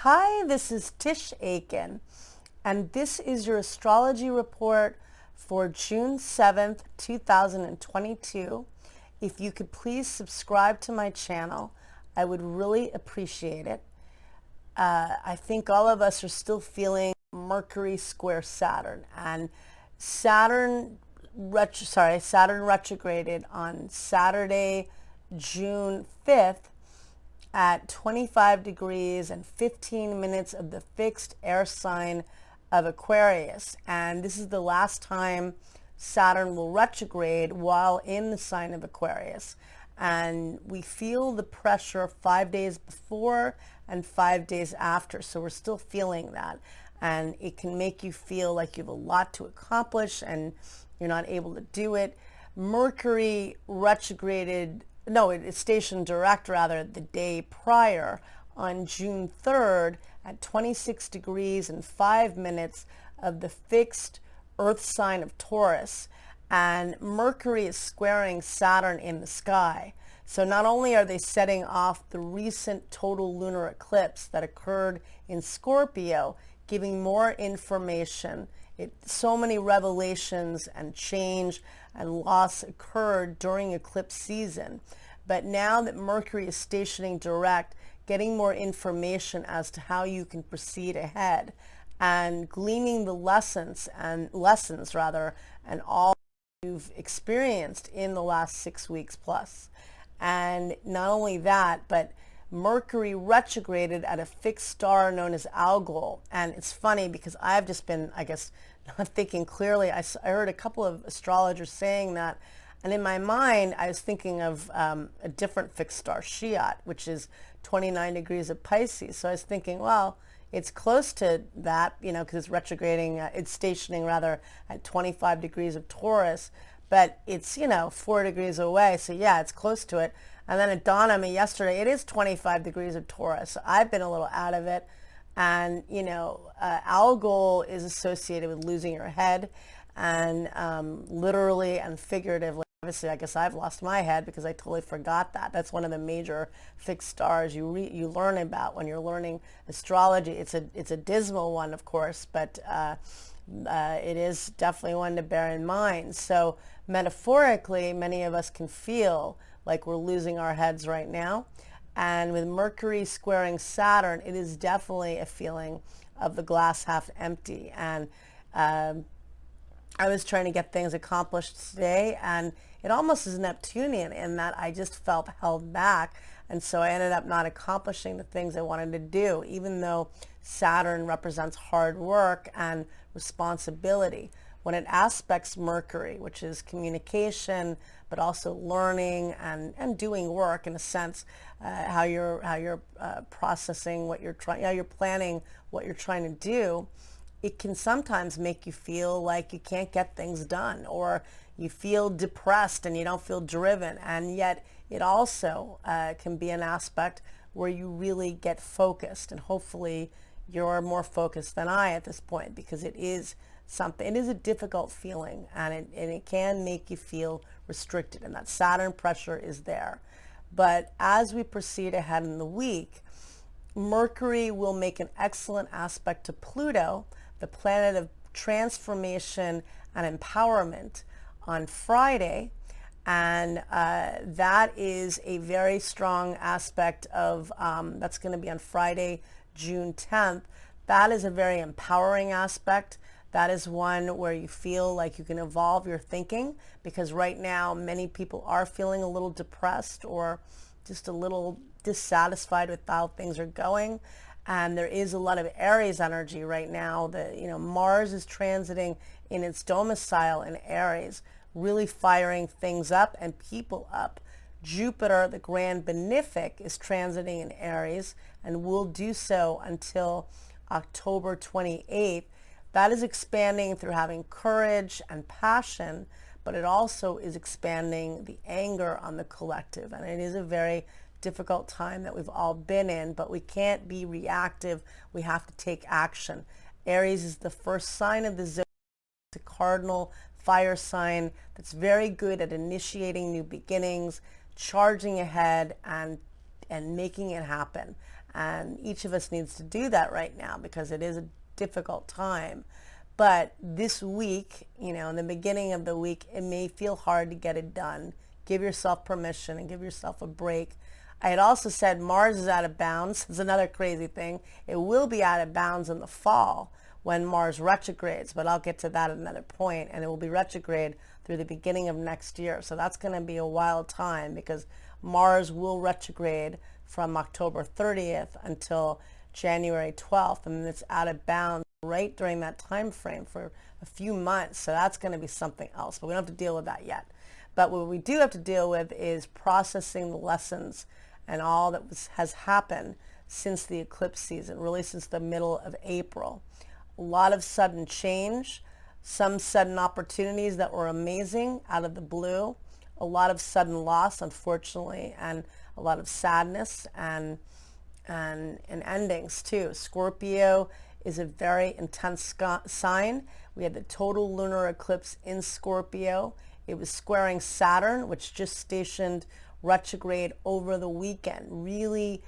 Hi, this is Tisch Aitken, and this is your astrology report for June 7th, 2022. If you could please subscribe to my channel, I would really appreciate it. I think all of us are still feeling Mercury square Saturn, and Saturn retrograded on Saturday, June 5th at 25 degrees and 15 minutes of the fixed air sign of Aquarius. And this is the last time Saturn will retrograde while in the sign of Aquarius. And we feel the pressure 5 days before and 5 days after. So we're still feeling that. And it can make you feel like you have a lot to accomplish and you're not able to do it. Mercury retrograded, no, it's stationed direct rather, the day prior on June 3rd at 26 degrees and 5 minutes of the fixed Earth sign of Taurus. And Mercury is squaring Saturn in the sky. So not only are they setting off the recent total lunar eclipse that occurred in Scorpio, giving more information. So many revelations and change and loss occurred during eclipse season. But now that Mercury is stationing direct, getting more information as to how you can proceed ahead and gleaning the lessons and all you've experienced in the last 6 weeks plus. And not only that, but Mercury retrograded at a fixed star known as Algol. And it's funny because I've just been, I guess, not thinking clearly. I heard a couple of astrologers saying that. And in my mind, I was thinking of a different fixed star, Shiat, which is 29 degrees of Pisces. So I was thinking, well, it's close to that, you know, because it's retrograding, it's stationing rather at 25 degrees of Taurus, but it's, 4 degrees away. So yeah, it's close to it. And then it dawned on me yesterday, it is 25 degrees of Taurus. So I've been a little out of it. And, Algol is associated with losing your head, and literally and figuratively. Obviously, I guess I've lost my head because I totally forgot that. That's one of the major fixed stars you learn about when you're learning astrology. It's a dismal one, of course, but it is definitely one to bear in mind. So metaphorically, many of us can feel like we're losing our heads right now. And with Mercury squaring Saturn, it is definitely a feeling of the glass half empty. And I was trying to get things accomplished today, and it almost is Neptunian in that I just felt held back. And so I ended up not accomplishing the things I wanted to do, even though Saturn represents hard work and responsibility. When it aspects Mercury, which is communication, but also learning and doing work in a sense, how you're processing what you're trying, how you're planning what you're trying to do, it can sometimes make you feel like you can't get things done, or you feel depressed and you don't feel driven. And yet it also can be an aspect where you really get focused, and hopefully you're more focused than I at this point, because it is a difficult feeling, and it can make you feel restricted, and that Saturn pressure is there. But as we proceed ahead in the week, Mercury will make an excellent aspect to Pluto, the planet of transformation and empowerment, on Friday. And that is a very strong aspect of, that's going to be on Friday, June 10th. That is a very empowering aspect. That is one where you feel like you can evolve your thinking, because right now many people are feeling a little depressed or just a little dissatisfied with how things are going. And there is a lot of Aries energy right now. Mars is transiting in its domicile in Aries, really firing things up and people up. Jupiter, the grand benefic, is transiting in Aries and will do so until October 28th. That is expanding through having courage and passion, but it also is expanding the anger on the collective. And it is a very difficult time that we've all been in, but we can't be reactive. We have to take action. Aries is the first sign of the zodiac, the cardinal fire sign that's very good at initiating new beginnings, charging ahead, and making it happen. And each of us needs to do that right now because it is a difficult time. But this week, you know, in the beginning of the week, it may feel hard to get it done. Give yourself permission and give yourself a break. I had also said Mars is out of bounds. It's another crazy thing. It will be out of bounds in the fall when Mars retrogrades, but I'll get to that at another point, and it will be retrograde through the beginning of next year. So that's going to be a wild time because Mars will retrograde from October 30th until January 12th, and then it's out of bounds right during that time frame for a few months. So that's going to be something else, but we don't have to deal with that yet. But what we do have to deal with is processing the lessons and all that has happened since the eclipse season, really since the middle of April. A lot of sudden change, some sudden opportunities that were amazing out of the blue, a lot of sudden loss, unfortunately, and a lot of sadness and endings too. Scorpio is a very intense sign. We had the total lunar eclipse in Scorpio. It was squaring Saturn, which just stationed retrograde over the weekend, really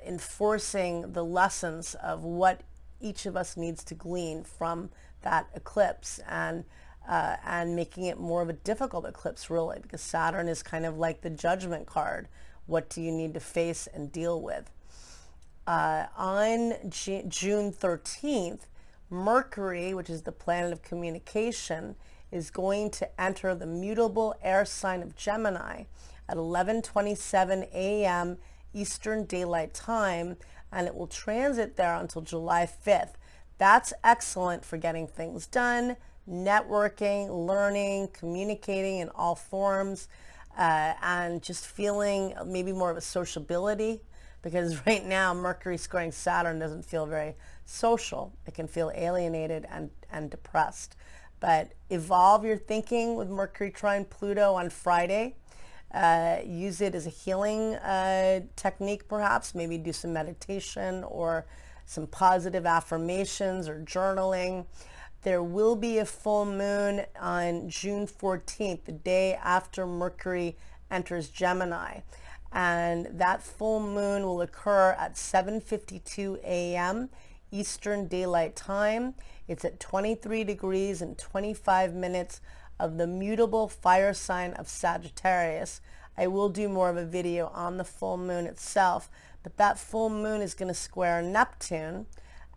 enforcing the lessons of what each of us needs to glean from that eclipse, and making it more of a difficult eclipse, really, because Saturn is kind of like the judgment card. What do you need to face and deal with? On June 13th, Mercury, which is the planet of communication, is going to enter the mutable air sign of Gemini at 11:27 a.m. Eastern Daylight Time, and it will transit there until July 5th. That's excellent for getting things done, networking, learning, communicating in all forms, and just feeling maybe more of a sociability, because right now Mercury squaring Saturn doesn't feel very social. It can feel alienated and depressed. But evolve your thinking with Mercury trine Pluto on Friday. Use it as a healing technique, perhaps. Maybe do some meditation or some positive affirmations or journaling. There will be a full moon on June 14th, the day after Mercury enters Gemini. And that full moon will occur at 7:52 a.m. Eastern Daylight Time. It's at 23 degrees and 25 minutes of the mutable fire sign of Sagittarius. I will do more of a video on the full moon itself, but that full moon is going to square Neptune,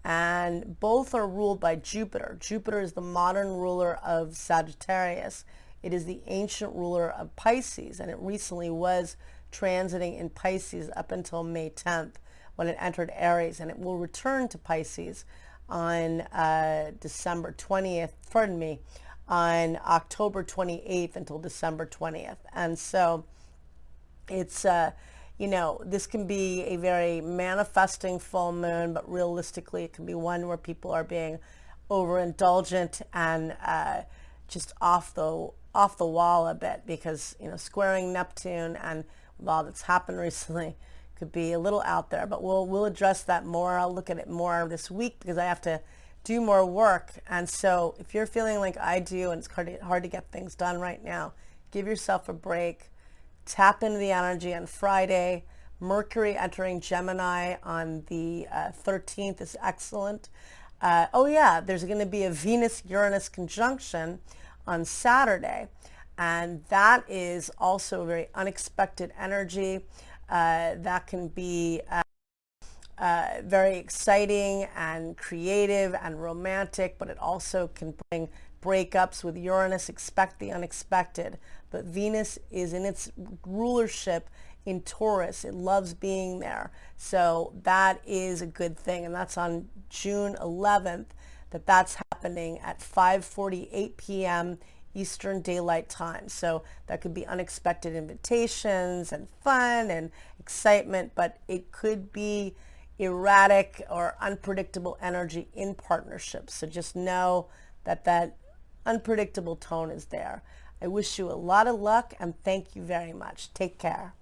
and both are ruled by Jupiter. Jupiter is the modern ruler of Sagittarius. It is the ancient ruler of Pisces, and it recently was transiting in Pisces up until May 10th when it entered Aries, and it will return to Pisces on December 20th, pardon me, on October 28th until December 20th. And so it's, you know, this can be a very manifesting full moon, but realistically it can be one where people are being overindulgent and just off the wall a bit, because, you know, squaring Neptune and with all that's happened recently could be a little out there. But we'll address that more. I'll look at it more this week because I have to do more work. And so if you're feeling like I do and it's hard to get things done right now, give yourself a break. Tap into the energy on Friday. Mercury entering Gemini on the 13th is excellent. Oh yeah, there's going to be a Venus-Uranus conjunction on Saturday, and that is also a very unexpected energy. That can be very exciting and creative and romantic, but it also can bring breakups with Uranus. Expect the unexpected. But Venus is in its rulership in Taurus. It loves being there. So that is a good thing. And that's on June 11th that's happening at 5:48 p.m. Eastern Daylight Time. So that could be unexpected invitations and fun and excitement, but it could be erratic or unpredictable energy in partnerships. So just know that that unpredictable tone is there. I wish you a lot of luck and thank you very much. Take care.